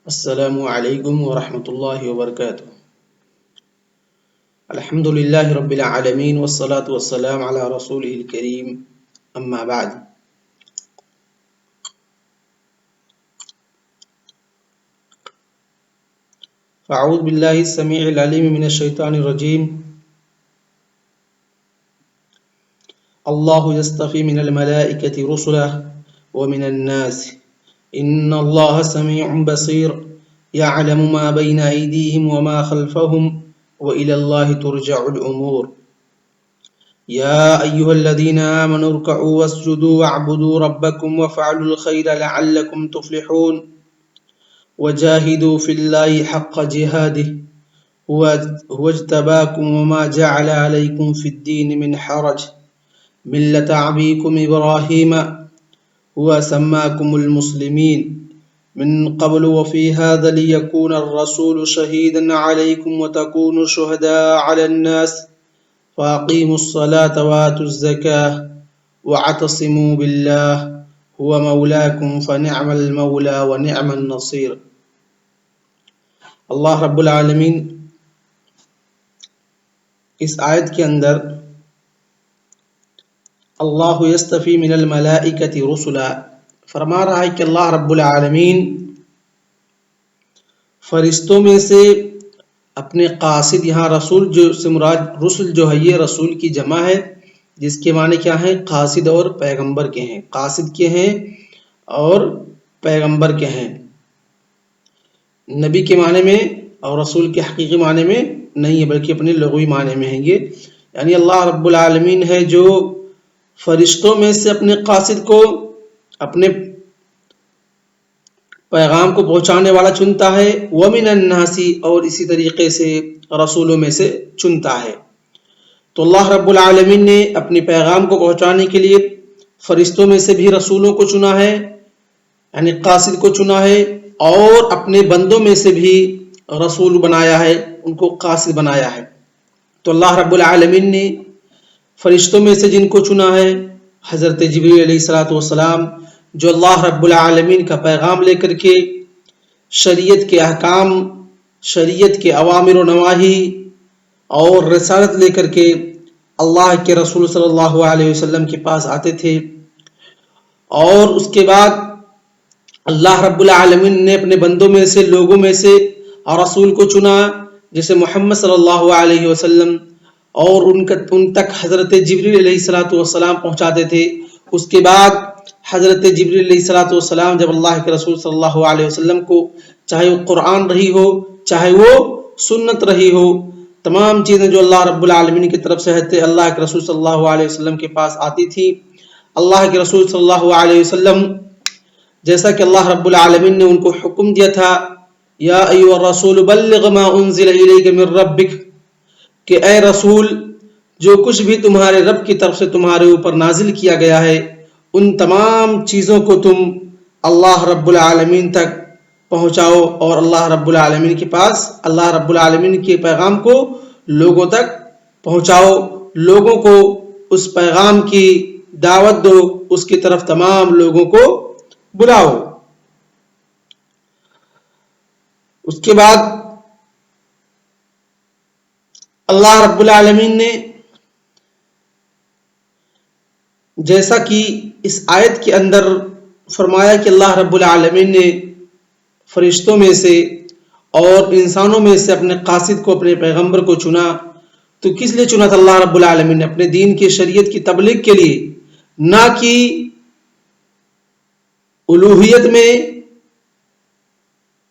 السلام علیکم ورحمۃ اللہ وبرکاتہ۔ الحمد للہ رب العالمین والصلاة والسلام علی رسولہ الکریم، اما بعد۔ فاعوذ باللہ السمیع العلیم من الشیطان الرجیم۔ اللہ یصطفی من الملائکۃ رسلا ومن الناس ان اللہ سمیع بصیر یعلم ما بین ایدیہم وما خلفہم وإلی اللہ ترجع الامور۔ یا ایہا الذین آمنوا ارکعوا واسجدوا واعبدوا ربکم وافعلوا الخیر لعلکم تفلحون وجاہدوا فی اللہ حق جہادہ هو اجتباکم وما جعل علیکم فی الدین من حرج ملۃ ابیکم ابراہیم هو سماکم المسلمین من قبل وفی هذا لیکون الرسول شہیدا علیکم وتکونوا شہداء علی الناس فاقیموا الصلاة وآتوا الزکاة واعتصموا باللہ هو مولاکم فنعم المولا ونعم النصیر۔ اللہ رب العالمین اس آیت کے اندر اللہ یصطفی من الملائکۃ رسلا فرما رہا ہے کہ اللہ رب العالمین فرشتوں میں سے اپنے قاصد، یہاں رسول جو سے مراد رسل جو ہے یہ رسول کی جمع ہے، جس کے معنی کیا ہیں؟ قاصد اور پیغمبر کے ہیں، قاصد کے ہیں اور پیغمبر کے ہیں، نبی کے معنی میں اور رسول کے حقیقی معنی میں نہیں ہے، بلکہ اپنے لغوی معنی میں ہیں یہ۔ یعنی اللہ رب العالمین ہے جو فرشتوں میں سے اپنے قاصد کو، اپنے پیغام کو پہنچانے والا چنتا ہے، وَمِنَ النَّاسِ اور اسی طریقے سے رسولوں میں سے چنتا ہے۔ تو اللہ رب العالمین نے اپنے پیغام کو پہنچانے کے لیے فرشتوں میں سے بھی رسولوں کو چنا ہے، یعنی قاصد کو چنا ہے، اور اپنے بندوں میں سے بھی رسول بنایا ہے، ان کو قاصد بنایا ہے۔ تو اللہ رب العالمین نے فرشتوں میں سے جن کو چنا ہے، حضرت جبریل علیہ السلام جو اللہ رب العالمین کا پیغام لے کر کے شریعت کے احکام، شریعت کے اوامر و نواہی اور رسالت لے کر کے اللہ کے رسول صلی اللہ علیہ وسلم کے پاس آتے تھے، اور اس کے بعد اللہ رب العالمین نے اپنے بندوں میں سے، لوگوں میں سے رسول کو چنا جیسے محمد صلی اللہ علیہ وسلم، اور ان تک حضرت جبریل علیہ السلام پہنچاتے تھے۔ اس کے بعد حضرت جبریل علیہ السلام جب اللہ کے رسول صلی اللہ علیہ وسلم کو، چاہے وہ قرآن رہی ہو، چاہے وہ سنت رہی ہو، تمام چیزیں جو اللہ رب العالمین کی طرف سے ہے اللہ کے رسول صلی اللہ علیہ وسلم کے پاس آتی تھی۔ اللہ کے رسول صلی اللہ علیہ وسلم جیسا کہ اللہ رب العالمین نے ان کو حکم دیا تھا، یا ایھا الرسول بلغ ما انزل الیک من ربک، کہ اے رسول جو کچھ بھی تمہارے رب کی طرف سے تمہارے اوپر نازل کیا گیا ہے، ان تمام چیزوں کو تم اللہ رب العالمین تک پہنچاؤ، اور اللہ رب العالمین کے پاس، اللہ رب العالمین کے پیغام کو لوگوں تک پہنچاؤ، لوگوں کو اس پیغام کی دعوت دو، اس کی طرف تمام لوگوں کو بلاؤ۔ اس کے بعد اللہ رب العالمین نے جیسا کہ اس آیت کے اندر فرمایا کہ اللہ رب العالمین نے فرشتوں میں سے اور انسانوں میں سے اپنے قاصد کو، اپنے پیغمبر کو چنا، تو کس لیے چنا تھا اللہ رب العالمین نے؟ اپنے دین کی شریعت کی تبلیغ کے لیے، نہ کہ الوہیت میں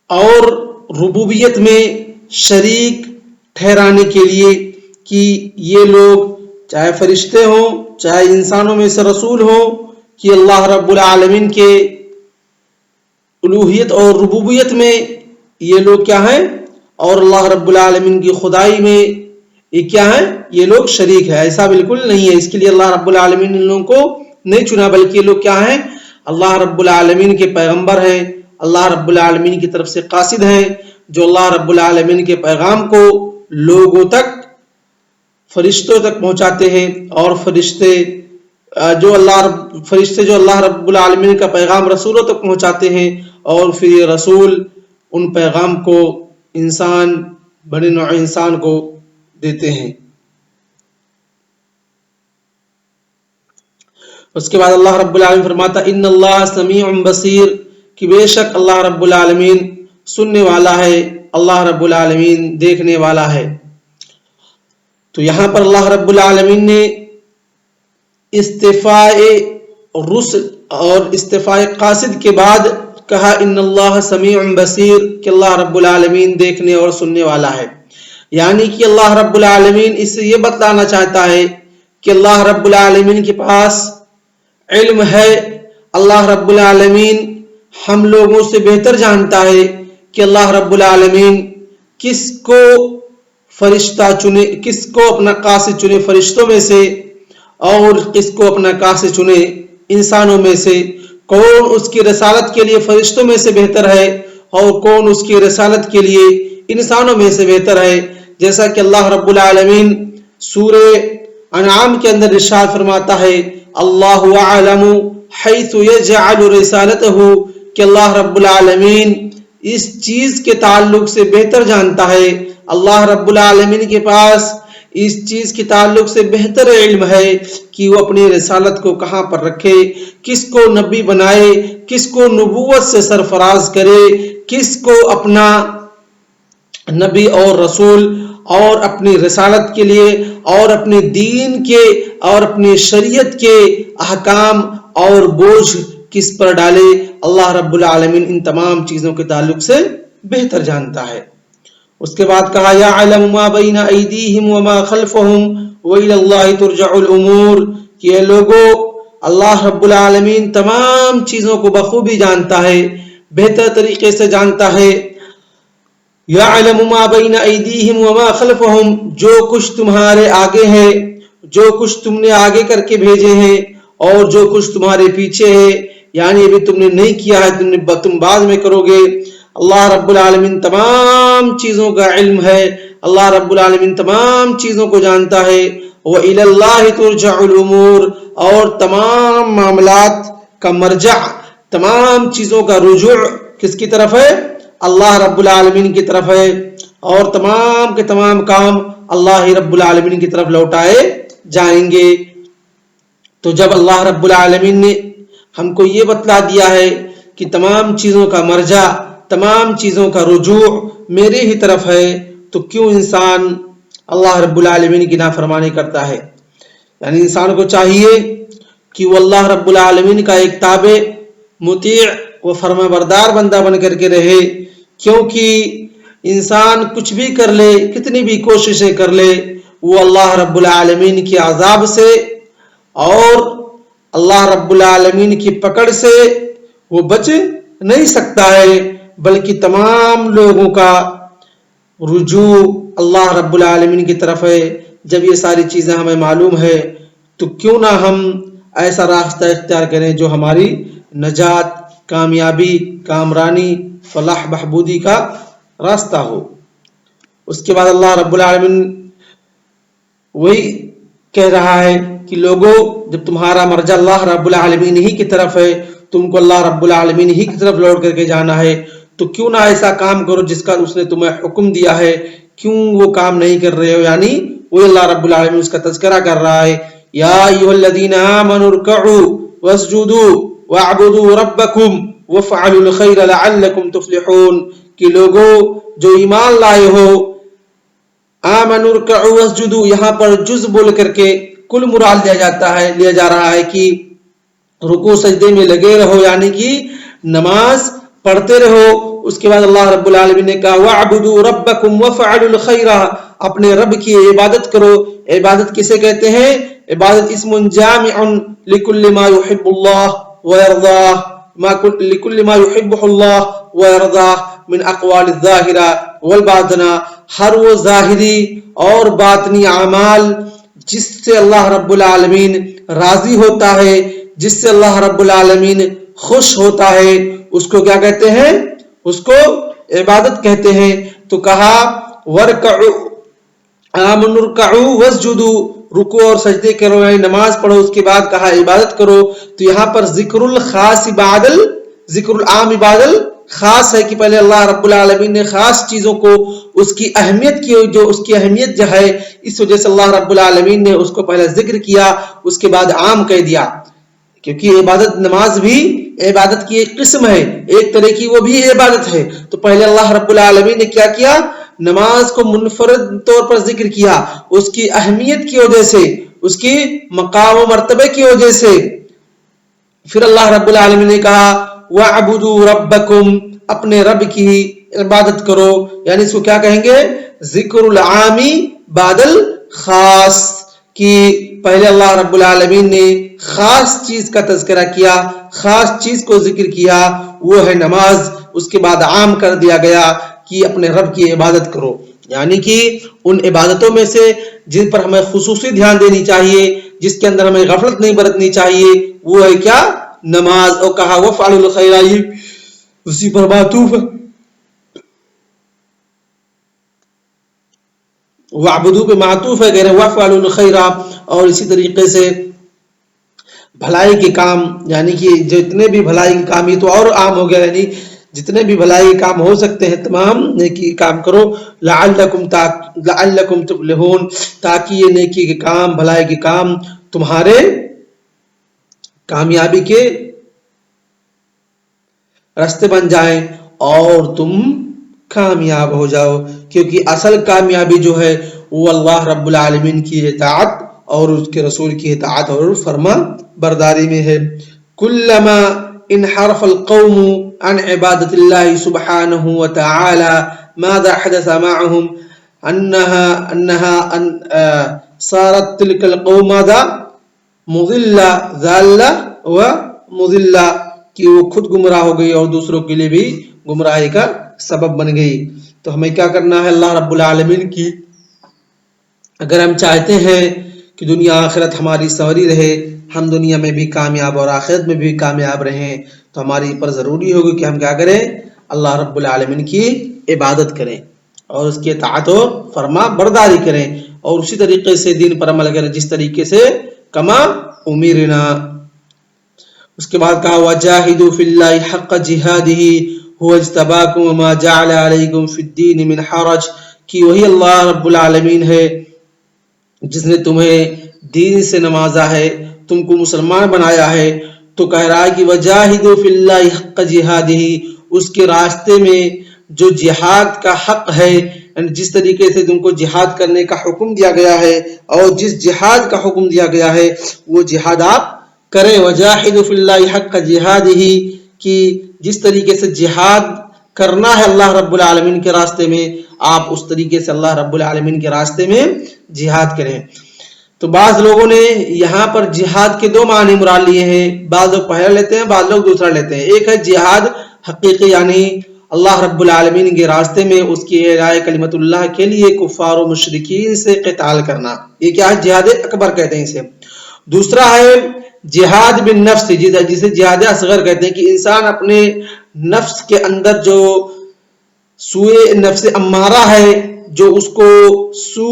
اور ربوبیت میں شریک ٹھہرانے کے لیے کہ یہ لوگ چاہے فرشتے ہوں، چاہے انسانوں میں سے رسول ہوں، کہ اللہ رب العالمین کے الوہیت اور ربوبیت میں یہ لوگ کیا ہیں، اور اللہ رب العالمین کی خدائی میں یہ کیا ہیں، یہ لوگ شریک ہے۔ ایسا بالکل نہیں ہے۔ اس کے لیے اللہ رب العالمین نے ان لوگوں کو نہیں چنا، بلکہ یہ لوگ کیا ہیں، اللہ رب العالمین کے پیغمبر ہیں، اللہ رب العالمین کی طرف سے قاصد ہیں، جو اللہ رب العالمین کے پیغام کو لوگوں تک، فرشتوں تک پہنچاتے ہیں، اور فرشتے جو اللہ رب العالمین کا پیغام رسولوں تک پہنچاتے ہیں، اور پھر یہ رسول ان پیغام کو انسان بنی نوع انسان کو دیتے ہیں۔ اس کے بعد اللہ رب العالمین فرماتا ان اللہ سمیع بصیر، کہ بے شک اللہ رب العالمین سننے والا ہے، اللہ رب العالمین دیکھنے والا ہے۔ تو یہاں پر اللہ رب العالمین نے استفاء رسل اور استفاء قاصد کے بعد کہا ان اللہ سمیع بصیر، کہ اللہ رب العالمین دیکھنے اور سننے والا ہے، یعنی کہ اللہ رب العالمین اس سے یہ بتلانا چاہتا ہے کہ اللہ رب العالمین کے پاس علم ہے، اللہ رب العالمین ہم لوگوں سے بہتر جانتا ہے کہ اللہ رب العالمین کس کو فرشتہ چنے، کس کو اپنا قاصد چنے فرشتوں میں سے، اور کس کو اپنا قاصد چنے انسانوں میں سے، کون اس کی رسالت کے لیے فرشتوں میں سے بہتر ہے اور کون اس کی رسالت کے لیے انسانوں میں سے بہتر ہے۔ جیسا کہ اللہ رب العالمین سورہ انعام کے اندر ارشاد فرماتا ہے اللہ اعلم حیث یجعل رسالتہ، کہ اللہ رب العالمین اس چیز کے تعلق سے بہتر جانتا ہے، اللہ رب العالمین کے پاس اس چیز کے تعلق سے بہتر علم ہے کہ وہ اپنی رسالت کو کہاں پر رکھے، کس کو نبی بنائے، کس کو نبوت سے سرفراز کرے، کس کو اپنا نبی اور رسول اور اپنی رسالت کے لیے اور اپنے دین کے اور اپنی شریعت کے احکام اور بوجھ کس پر ڈالے، اللہ رب العالمین ان تمام چیزوں کے تعلق سے بہتر جانتا ہے۔ اس کے بعد کہا یعلم ما بین ایدیہم وما خلفہم وإلی اللہ ترجع الامور، کہ یہ لوگوں اللہ رب العالمین تمام چیزوں کو بخوبی جانتا ہے، بہتر طریقے سے جانتا ہے۔ یعلم ما بین ایدیہم وما خلفہم، جو کچھ تمہارے آگے ہے، جو کچھ تم نے آگے کر کے بھیجے ہیں اور جو کچھ تمہارے پیچھے ہے، یعنی ابھی تم نے نہیں کیا ہے تم بعد میں کرو گے، اللہ رب العالمین تمام چیزوں کا علم ہے، اللہ رب العالمین تمام چیزوں کو جانتا ہے۔ وإلی اللہ ترجع الامور، اور تمام معاملات کا مرجع، تمام چیزوں کا رجوع کس کی طرف ہے؟ اللہ رب العالمین کی طرف ہے، اور تمام کے تمام کام اللہ رب العالمین کی طرف لوٹائے جائیں گے۔ تو جب اللہ رب العالمین نے ہم کو یہ بتلا دیا ہے کہ تمام چیزوں کا مرجع، تمام چیزوں کا رجوع میرے ہی طرف ہے، تو کیوں انسان اللہ رب العالمین کی نافرمانی کرتا ہے؟ یعنی انسان کو چاہیے کہ وہ اللہ رب العالمین کا ایک تابع، مطیع و فرما بردار بندہ بن کر کے رہے، کیونکہ انسان کچھ بھی کر لے، کتنی بھی کوششیں کر لے، وہ اللہ رب العالمین کے عذاب سے اور اللہ رب العالمین کی پکڑ سے وہ بچ نہیں سکتا ہے، بلکہ تمام لوگوں کا رجوع اللہ رب العالمین کی طرف ہے۔ جب یہ ساری چیزیں ہمیں معلوم ہے تو کیوں نہ ہم ایسا راستہ اختیار کریں جو ہماری نجات، کامیابی، کامرانی، فلاح، بہبودی کا راستہ ہو۔ اس کے بعد اللہ رب العالمین وہی کہہ رہا ہے کہ لوگوں، جب تمہارا مرجع اللہ رب العالمین ہی کی طرف ہے، تم کو اللہ رب العالمین ہی کی طرف لوٹ کر کے جانا ہے، تو کیوں نہ ایسا کام کرو جس کا اس نے تمہیں حکم دیا ہے، کیوں وہ کام نہیں کر رہے ہو؟ یعنی وہ اللہ رب العالمین اس کا تذکرہ کر رہا ہے، یا ایھا الذین آمنوا ارکعوا واسجدوا واعبدوا ربکم وافعلوا الخیر لعلکم تفلحون، کہ لوگوں جو ایمان لائے ہو، آمنوا ارکعوا واسجدوا، یہاں پر جز بول کر کے کل مراد لیا جا رہا ہے کہ رکوع سجدے میں لگے رہو، یعنی کہ نماز پڑھتے رہو۔ اس کے بعد اللہ رب العالمین نے کہا وَاعْبُدُوا رَبَّكُمْ وَافْعَلُوا الْخَيْرَ، اپنے رب کی عبادت کرو۔ عبادت کسے کہتے ہیں؟ عبادت اسم جامع لكل ما يحب الله ويرضاه، لكل ما يحبه الله ويرضاه من اقوال الظاہرہ والباطنہ، ہر وہ ظاہری اور باطنی اعمال جس سے اللہ رب العالمین راضی ہوتا ہے، جس سے اللہ رب العالمین خوش ہوتا ہے، اس کو کیا کہتے ہیں؟ اس کو عبادت کہتے ہیں۔ تو کہا وَارْكَعُوا، آمنوا ارکعوا واسجدوا، رکوع اور سجدے کرو، یعنی نماز پڑھو۔ اس کے بعد کہا عبادت کرو۔ تو یہاں پر ذکر الخاص بعد ذکر العام بعد خاص ہے کہ پہلے اللہ رب العالمین نے خاص چیزوں کو اس کی اہمیت کی، جو اس کی اہمیت جو ہے اس وجہ سے اللہ رب العالمین نے اس کو پہلے ذکر کیا، اس کے بعد عام کہہ دیا، کیونکہ عبادت نماز بھی عبادت کی ایک قسم ہے، ایک طرح کی وہ بھی عبادت ہے۔ تو پہلے اللہ رب العالمین نے کیا کیا؟ نماز کو منفرد طور پر ذکر کیا، اس کی اہمیت کی وجہ سے، اس کی مقام و مرتبے کی وجہ سے۔ پھر اللہ رب العالمین نے کہا وَاعْبُدُوا رَبَّكُمْ، اپنے رب کی عبادت کرو، یعنی اس کو کیا کہیں گے؟ ذکر العامی بعد الخاص، کہ پہلے اللہ رب العالمین نے خاص چیز کا تذکرہ کیا، خاص چیز کو ذکر کیا، وہ ہے نماز، اس کے بعد عام کر دیا گیا کہ اپنے رب کی عبادت کرو، یعنی کہ ان عبادتوں میں سے جن پر ہمیں خصوصی دھیان دینی چاہیے، جس کے اندر ہمیں غفلت نہیں برتنی چاہیے، وہ ہے کیا؟ نماز۔ اور کہا وَفْعَلُوا الْخَيْرَ، اسی پر معطوف ہے، وَاعْبُدُوا پہ معطوف ہے، کہہ رہے وَفْعَلُوا الْخَيْرَ، اور اسی طریقے سے بھلائی کے کام، یعنی کہ جتنے بھی بھلائی کے کام، یہ تو اور عام ہو گیا، یعنی جتنے بھی بھلائی کے کام ہو سکتے ہیں تمام نیکی کام کرو، لعلکم تفلحون، تاکہ یہ نیکی کے کام، بھلائی کے کام تمہارے کامیابی کے راستے بن جائیں اور تم کامیاب ہو جاؤ، کیونکہ اصل کامیابی جو ہے وہ اللہ رب العالمین کی اطاعت اور اس کے رسول کی اطاعت اور فرما برداری میں ہے۔ کلما انحرف القوم عن عبادت اللہ سبحانہ وتعالی ماذا حدث معهم انها صارت تلك القوم ماذا مضلہ ضالہ و مضلہ، کہ وہ خود گمراہ ہو گئی اور دوسروں کے لیے بھی گمراہی کا سبب بن گئی۔ تو ہمیں کیا کرنا ہے؟ اللہ رب العالمین کی، اگر ہم چاہتے ہیں کہ دنیا آخرت ہماری سنوری رہے، ہم دنیا میں بھی کامیاب اور آخرت میں بھی کامیاب رہیں، تو ہماری پر ضروری ہوگی کہ ہم کیا کریں؟ اللہ رب العالمین کی عبادت کریں اور اس کی اطاعت و فرما برداری کریں، اور اسی طریقے سے دین پر عمل کریں جس طریقے سے کما امرنا۔ اس کے بعد کہا وجاہدوا فی اللہ حق جہادہ هو اجتباکم وما جعل علیکم فی الدین من حرج، کہ وہی اللہ رب العالمین ہے جس نے تمہیں دین سے نوازا ہے، تم کو مسلمان بنایا ہے۔ تو کہہ رہا ہے کہ وجاہدوا فی اللہ حق جہادہ، اس کے راستے میں جو جہاد کا حق ہے، یعنی جس طریقے سے تم کو جہاد کرنے کا حکم دیا گیا ہے اور جس جہاد کا حکم دیا گیا ہے وہ جہاد آپ کریں۔ وجاہدوا فی اللہ حق جہادہ، کہ جس طریقے سے جہاد کرنا ہے اللہ رب العالمین کے راستے میں، آپ اس طریقے سے اللہ رب العالمین کے راستے میں جہاد کریں۔ تو بعض لوگوں نے یہاں پر جہاد کے دو معنی مراد لیے ہیں، بعض لوگ پہلا لیتے ہیں، بعض لوگ دوسرا لیتے ہیں۔ ایک ہے جہاد حقیقی، یعنی اللہ رب العالمین کے راستے میں اس کی اعلاء کلمت اللہ کے لیے کفار و مشرکین سے قتال کرنا، یہ کیا ہے؟ جہاد اکبر کہتے ہیں اسے۔ دوسرا ہے جہاد بالنفس، جسے جہاد اصغر کہتے ہیں، کہ انسان اپنے نفس کے اندر جو سوئے نفس امارہ ہے، جو اس کو سو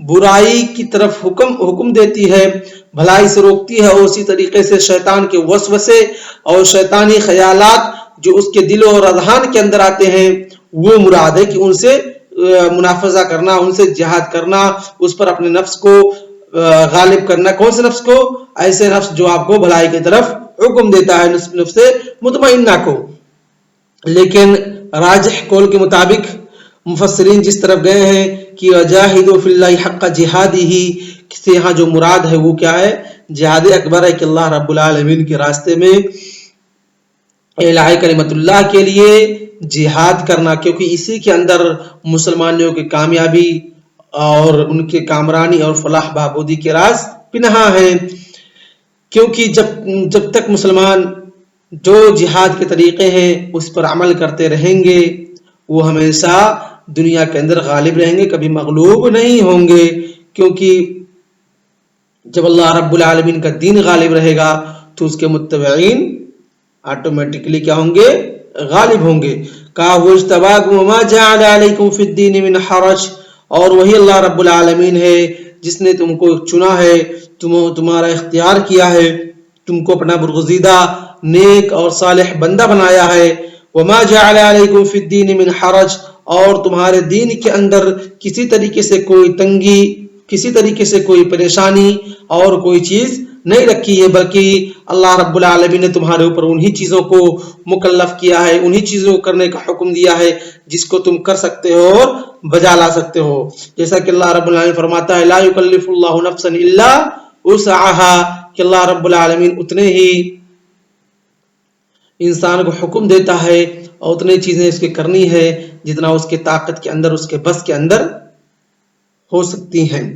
برائی کی طرف حکم دیتی ہے، بھلائی سے روکتی ہے، اور اسی طریقے سے شیطان کے وسوسے اور شیطانی خیالات جو اس کے دل اور اذہان کے اندر آتے ہیں، وہ مراد ہے کہ ان سے منافذہ کرنا، ان سے جہاد کرنا، اس پر اپنے نفس کو غالب کرنا۔ کون سے نفس کو؟ ایسے نفس جو آپ کو بھلائی کی طرف حکم دیتا ہے، نفس مطمئنہ کو۔ لیکن راجح قول کے مطابق مفسرین جس طرف گئے ہیں کہ وجاہدوا فی اللہ حق جہادہ سے یہاں جو مراد ہے وہ کیا ہے؟ جہاد اکبر ہے، کہ اللہ رب العالمین کے راستے میں اعلاء کلمت اللہ کے لیے جہاد کرنا، کیونکہ اسی کے اندر مسلمانوں کی کامیابی اور ان کے کامرانی اور فلاح بہبودی کے راز پنہاں ہیں۔ کیونکہ جب تک مسلمان جو جہاد کے طریقے ہیں اس پر عمل کرتے رہیں گے، وہ ہمیشہ دنیا کے اندر غالب رہیں گے، کبھی مغلوب نہیں ہوں گے، کیونکہ جب اللہ رب العالمین کا دین غالب رہے گا تو اس کے متبعین آٹومیٹکلی کیا ہوں گے؟ غالب ہوں گے۔ کہا وَاجْتَبَاكُمْ وَمَا جَعَلَ عَلَيْكُمْ فِي الدِّينِ مِنْ حَرَجٍ، اور وہی اللہ رب العالمین ہے جس نے تم کو چنا ہے، تمہارا اختیار کیا ہے، تم کو اپنا برگزیدہ نیک اور صالح بندہ بنایا ہے۔ وما جعل علیکم فی الدین من حرج، اور تمہارے دین کے اندر کسی طریقے سے کوئی تنگی، کسی طریقے سے کوئی پریشانی اور کوئی چیز نہیں رکھی ہے، بلکہ اللہ رب العالمین نے تمہارے اوپر انہی چیزوں کو مکلف کیا ہے، انہی چیزوں کو کرنے کا حکم دیا ہے جس کو تم کر سکتے ہو اور بجا لا سکتے ہو. جیسا کہ اللہ رب العالمین فرماتا ہے لا یکلف اللہ نفسا الا وسعها، کہ اللہ رب العالمین اتنے ہی انسان کو حکم دیتا ہے اور اتنے چیزیں اس کی کرنی ہے جتنا اس کے طاقت کے اندر، اس کے بس کے اندر ہو سکتی ہیں.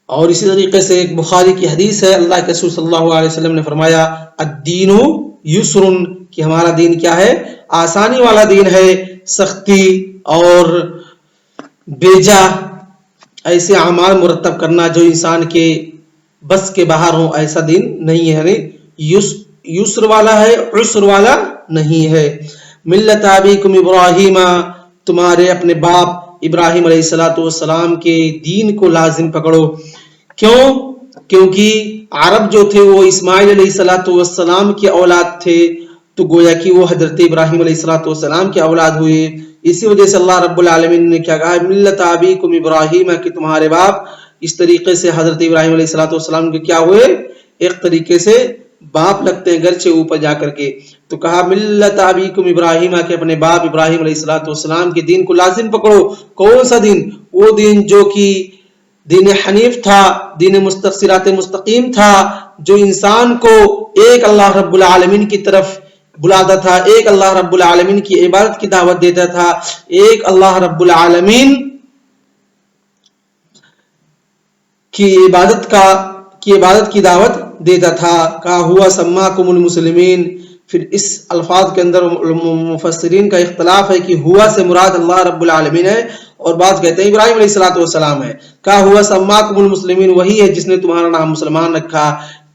اور اسی طریقے سے ایک بخاری کی حدیث ہے، اللہ کے رسول صلی اللہ علیہ وسلم نے فرمایا الدین یسر، کہ ہمارا دین کیا ہے؟ آسانی والا دین ہے. سختی اور بیجا ایسے اعمال مرتب کرنا جو انسان کے بس کے باہر ہوں، ایسا دین نہیں ہے، یعنی یسر والا ہے، عسر والا نہیں ہے. ملت ابیکم ابراہیم، تمہارے اپنے باپ ابراہیم علیہ الصلوۃ والسلام کے دین کو لازم پکڑو. کیوں؟ کیونکہ عرب جو تھے وہ اسماعیل علیہ الصلوۃ والسلام کی اولاد تھے، تو گویا کہ وہ حضرت ابراہیم علیہ الصلوۃ والسلام کی اولاد ہوئے. اسی وجہ سے اللہ رب العالمین نے کیا کہا؟ ملت ابیکم ابراہیم، کہ تمہارے باپ اس طریقے سے حضرت ابراہیم علیہ الصلوۃ والسلام کے کیا ہوئے؟ ایک طریقے سے باپ لگتے ہیں گرچہ اوپر جا کر کے. تو کہا ملت ابیکم ابراہیم، کہ اپنے باپ ابراہیم علیہ الصلوۃ والسلام کے دین کو لازم پکڑو. کون سا دین؟ وہ دین جو کہ دین حنیف تھا، دین صراط مستقیم تھا، جو انسان کو ایک اللہ رب العالمین کی طرف بلاتا تھا، ایک اللہ رب العالمین کی عبادت کی دعوت دیتا تھا، ایک اللہ رب العالمین کی عبادت کی دعوت دیتا تھا. کہا ہوا سماکم المسلمین. پھر اس الفاظ کے اندر مفسرین کا اختلاف ہے کہ ہوا سے مراد اللہ رب العالمین ہے، اور بعض کہتے ہیں ابراہیم علیہ الصلوۃ والسلام ہے. کہا ہوا سماکم المسلمین، وہی ہے جس نے تمہارا نام مسلمان رکھا،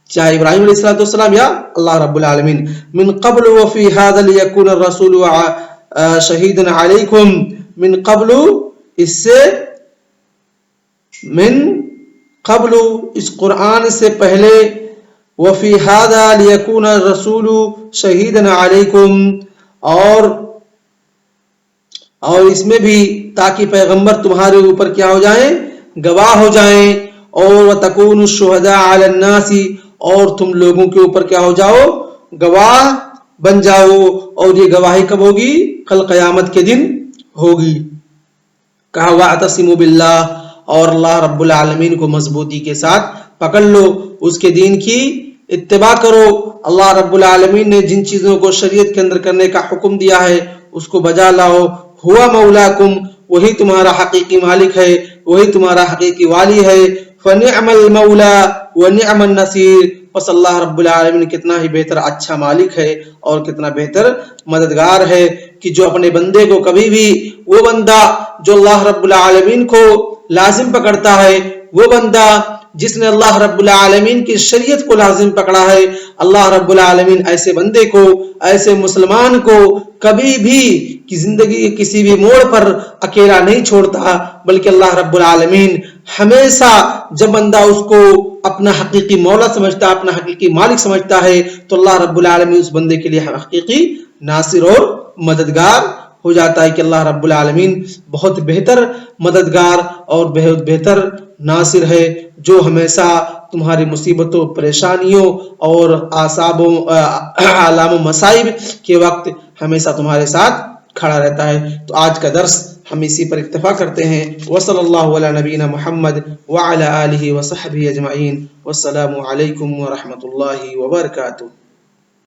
چاہے ابراہیم علیہ الصلوۃ والسلام یا اللہ رب العالمین. من قبل وفی ھذا لیکون الرسول شہیدا علیکم، من قبل، اس سے، من قبل اس قرآن سے پہلے، وفی ھذا لیکون الرسول شہیدا علیکم، اور اس میں بھی تاکہ پیغمبر تمہارے اوپر کیا ہو جائیں؟ گواہ ہو جائیں. اور وتکونوا الشہداء علی الناس، اور تم لوگوں کے اوپر کیا ہو جاؤ؟ گواہ بن جاؤ. اور یہ گواہی کب ہوگی؟ کل قیامت کے دن ہوگی. کہا واعتصموا باللہ، اور اللہ رب العالمین کو مضبوطی کے ساتھ پکڑ لو، اس کے دین کی اتباع کرو. اللہ رب العالمین نے جن چیزوں کو شریعت کے اندر کرنے کا حکم دیا ہے اس کو بجا لاؤ. ہوا مولاکم، وہی تمہارا حقیقی مالک ہے، وہی تمہارا حقیقی والی ہے. فنعم المولا ونعم النصیر، پس اللہ رب العالمین کتنا ہی بہتر اچھا مالک ہے اور کتنا بہتر مددگار ہے، کہ جو اپنے بندے کو کبھی بھی، وہ بندہ جو اللہ رب العالمین کو لازم پکڑتا ہے، وہ بندہ جس نے اللہ رب العالمین کی شریعت کو لازم پکڑا ہے، اللہ رب العالمین ایسے بندے کو، ایسے مسلمان کو کبھی بھی کی زندگی کے کسی بھی موڑ پر اکیلا نہیں چھوڑتا، بلکہ اللہ رب العالمین ہمیشہ جب بندہ اس کو اپنا حقیقی مولا سمجھتا ہے، اپنا حقیقی مالک سمجھتا ہے، تو اللہ رب العالمین اس بندے کے لیے حقیقی ناصر اور مددگار ہو جاتا ہے، کہ اللہ رب العالمین بہت بہتر مددگار اور بہت بہتر ناصر ہے، جو ہمیشہ تمہاری مصیبتوں، پریشانیوں اور آلام و مصائب کے وقت ہمیشہ تمہارے ساتھ کھڑا رہتا ہے. تو آج کا درس ہم اسی پر اکتفا کرتے ہیں. وصلی اللہ علی نبینا محمد وعلی آلہ وصحبہ اجمعین. والسلام علیکم ورحمۃ اللہ وبرکاتہ.